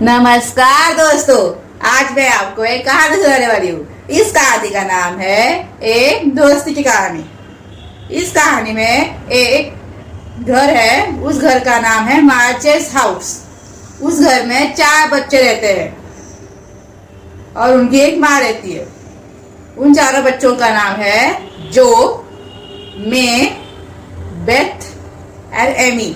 नमस्कार दोस्तों, आज मैं आपको एक कहानी सुनाने वाली हूँ। इस कहानी का नाम है एक दोस्ती की कहानी। इस कहानी में एक घर है, उस घर का नाम है मार्चेस हाउस। उस घर में 4 बच्चे रहते हैं और उनकी एक माँ रहती है। उन चारों बच्चों का नाम है जो, मे, बेथ और एमी।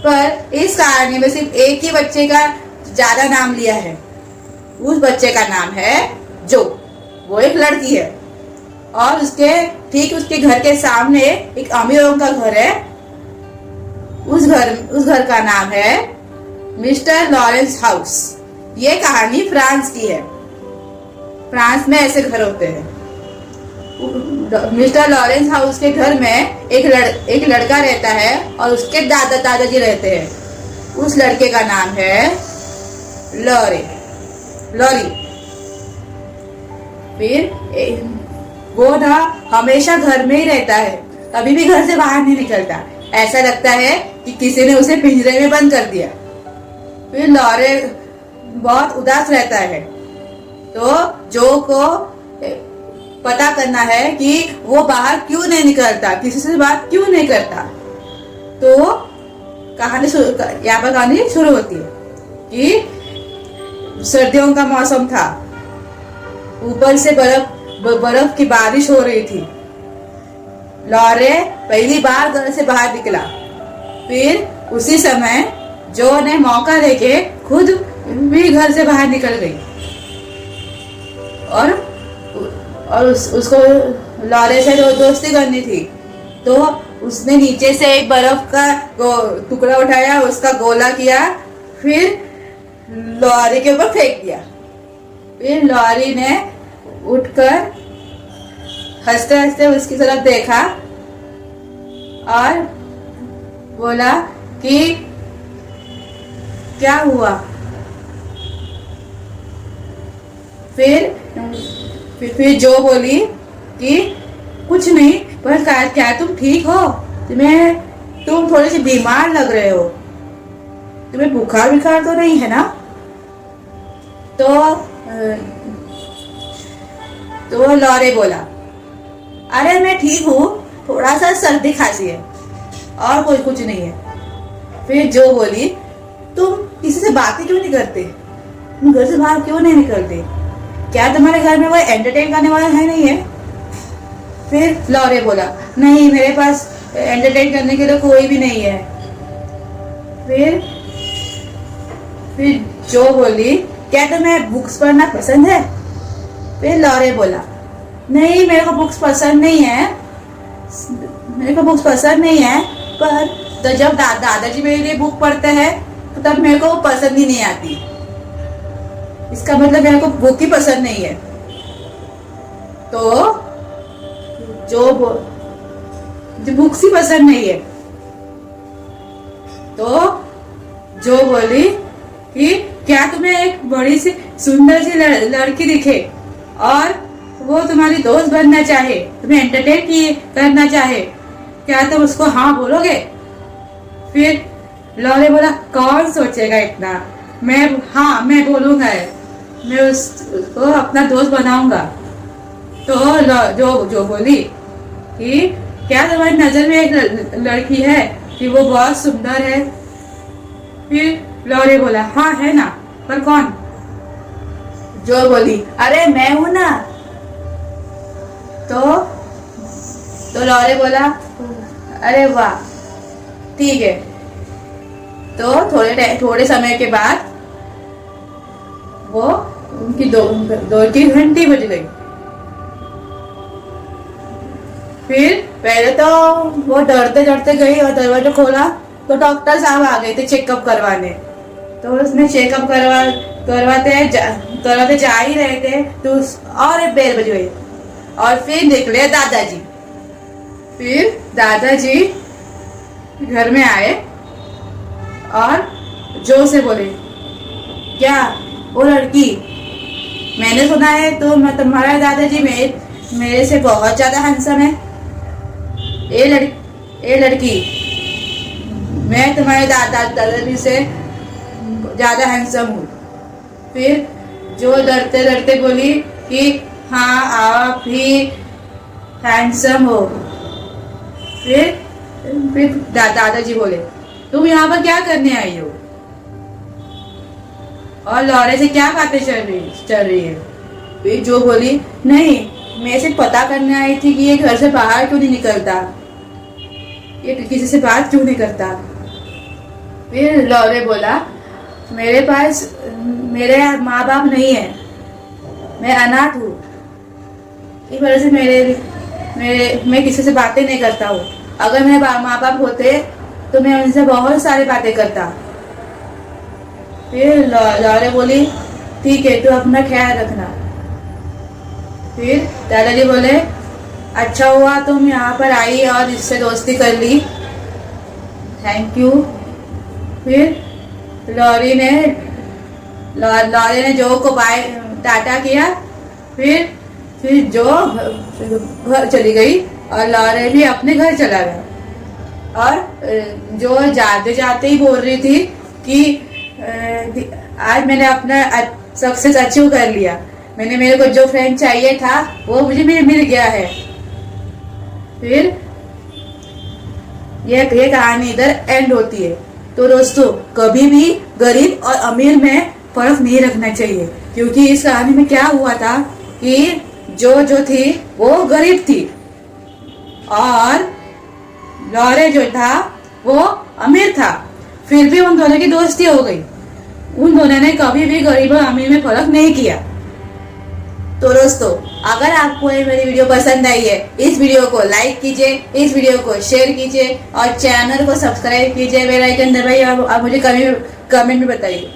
पर इस कहानी में सिर्फ एक ही बच्चे का ज्यादा नाम लिया है। उस बच्चे का नाम है जो, वो एक लड़की है और उसके घर के सामने एक अमीरों का घर है। उस घर का नाम है मिस्टर लॉरेंस हाउस। ये कहानी फ्रांस की है। फ्रांस में ऐसे घर होते हैं। मिस्टर लॉरेंस हाउस के घर में एक लड़का रहता है और उसके दादाजी रहते हैं। उस लड़के का नाम है लॉरी। फिर वो ना हमेशा घर में ही रहता है, कभी भी घर से बाहर नहीं निकलता। ऐसा लगता है कि किसी ने उसे पिंजरे में बंद कर दिया। फिर लॉरे बहुत उदास रहता है, तो जो को पता करना है कि वो बाहर क्यों नहीं निकलता, किसी से बात क्यों नहीं करता। तो यहाँ पर कहानी शुरू होती है कि सर्दियों का मौसम था, ऊपर से बर्फ की बारिश हो रही थी। लॉरे पहली बार घर से बाहर निकला। फिर उसी समय जो ने मौका लेके खुद भी घर से बाहर निकल गई और उसको लॉरे से दोस्ती करनी थी। तो उसने नीचे से एक बर्फ का टुकड़ा उठाया, उसका गोला किया, फिर लॉरी के ऊपर फेंक दिया। फिर लॉरी ने उठकर हंसते हंसते उसकी तरफ देखा और बोला कि क्या हुआ। फिर जो बोली कि कुछ नहीं, पर क्या तुम ठीक हो? तुम थोड़े से बीमार लग रहे हो, तुम्हें बुखार तो नहीं है ना? तो लॉरे बोला, अरे मैं ठीक हूँ, थोड़ा सा सर्दी खांसी है और कोई कुछ नहीं है। फिर जो बोली, तुम किसी से बातें क्यों नहीं करते? तुम घर से बाहर क्यों नहीं निकलते? क्या तुम्हारे घर में कोई एंटरटेन करने वाला है नहीं है? फिर लॉरे बोला, नहीं, मेरे पास एंटरटेन करने के लिए कोई भी नहीं है। फिर जो बोली, क्या तुम्हें बुक्स पढ़ना पसंद है? फिर लॉरे बोला, नहीं, मेरे को बुक्स पसंद नहीं है, पर तो जब दादाजी मेरे लिए बुक पढ़ते हैं तो तब मेरे को पसंद ही नहीं आती। इसका मतलब मेरे को बुक ही पसंद नहीं है। तो जो बुक्स ही पसंद नहीं है, तो जो बोली कि क्या तुम्हें एक बड़ी सी सुंदर सी लड़की दिखे और वो तुम्हारी दोस्त बनना चाहे, तुम्हें एंटरटेन करना चाहे, क्या तुम उसको हाँ बोलोगे? फिर लॉरे बोला, कौन सोचेगा इतना? मैं बोलूंगा, मैं उसको अपना दोस्त बनाऊंगा। तो जो बोली कि क्या तुम्हारी नजर में एक लड़की है कि वो बहुत सुंदर है? फिर लॉरे बोला, हाँ है ना, पर कौन? जो बोली, अरे मैं हूं ना। तो लॉरे बोला, अरे वाह, ठीक है। तो थोड़े समय के बाद वो उनकी दो की घंटी बज गई। फिर पहले तो वो डरते गई और दरवाजा खोला तो डॉक्टर साहब आ गए थे चेकअप करवाने। तो उसने चेकअप करवाते जा ही रहे थे तो और एक बेल बज गई और फिर निकले दादाजी। फिर दादाजी घर में आए और जो से बोले, क्या वो लड़की, मैंने सुना है तो तुम्हारा दादाजी मेरे से बहुत ज्यादा हैंडसम है। ए लड़की, मैं तुम्हारे दादाजी से ज्यादा हैंडसम हूँ। फिर जो डरते डरते बोली कि हाँ आप भी हैंडसम हो। फिर दादाजी बोले तुम यहाँ पर क्या करने आई हो और लॉरे से क्या बातें चल रही है। फिर जो बोली नहीं, मैं सिर्फ पता करने आई थी कि ये घर से बाहर क्यों नहीं निकलता, ये किसी से बात क्यों नहीं करता। फिर लॉरे बोला मेरे पास मेरे माँ बाप नहीं है, मैं अनाथ हूँ, इस वजह से मैं किसी से बातें नहीं करता हूँ। अगर मेरे माँ बाप होते तो मैं उनसे बहुत सारी बातें करता। फिर लॉरे बोली ठीक है, तो अपना ख्याल रखना। फिर दादाजी बोले अच्छा हुआ तुम यहाँ पर आई और इससे दोस्ती कर ली, थैंक यू। फिर लॉरे ने जो को बाय टाटा किया। फिर जो घर चली गई और लॉरे भी अपने घर चला गया। और जो जाते जाते ही बोल रही थी कि आज मैंने अपना सक्सेस अचीव कर लिया, मेरे को जो फ्रेंड चाहिए था वो मुझे मिल गया है। फिर ये कहानी इधर एंड होती है। तो दोस्तों कभी भी गरीब और अमीर में फर्क नहीं रखना चाहिए, क्योंकि इस कहानी में क्या हुआ था कि जो थी वो गरीब थी और लॉरे जो था वो अमीर था। फिर भी उन दोनों की दोस्ती हो गई। उन दोनों ने कभी भी गरीब और अमीर में फर्क नहीं किया। तो दोस्तों अगर आपको ये मेरी वीडियो पसंद आई है, इस वीडियो को लाइक कीजिए, इस वीडियो को शेयर कीजिए और चैनल को सब्सक्राइब कीजिए, बेल आइकन दबाइए और मुझे कमेंट में बताइए।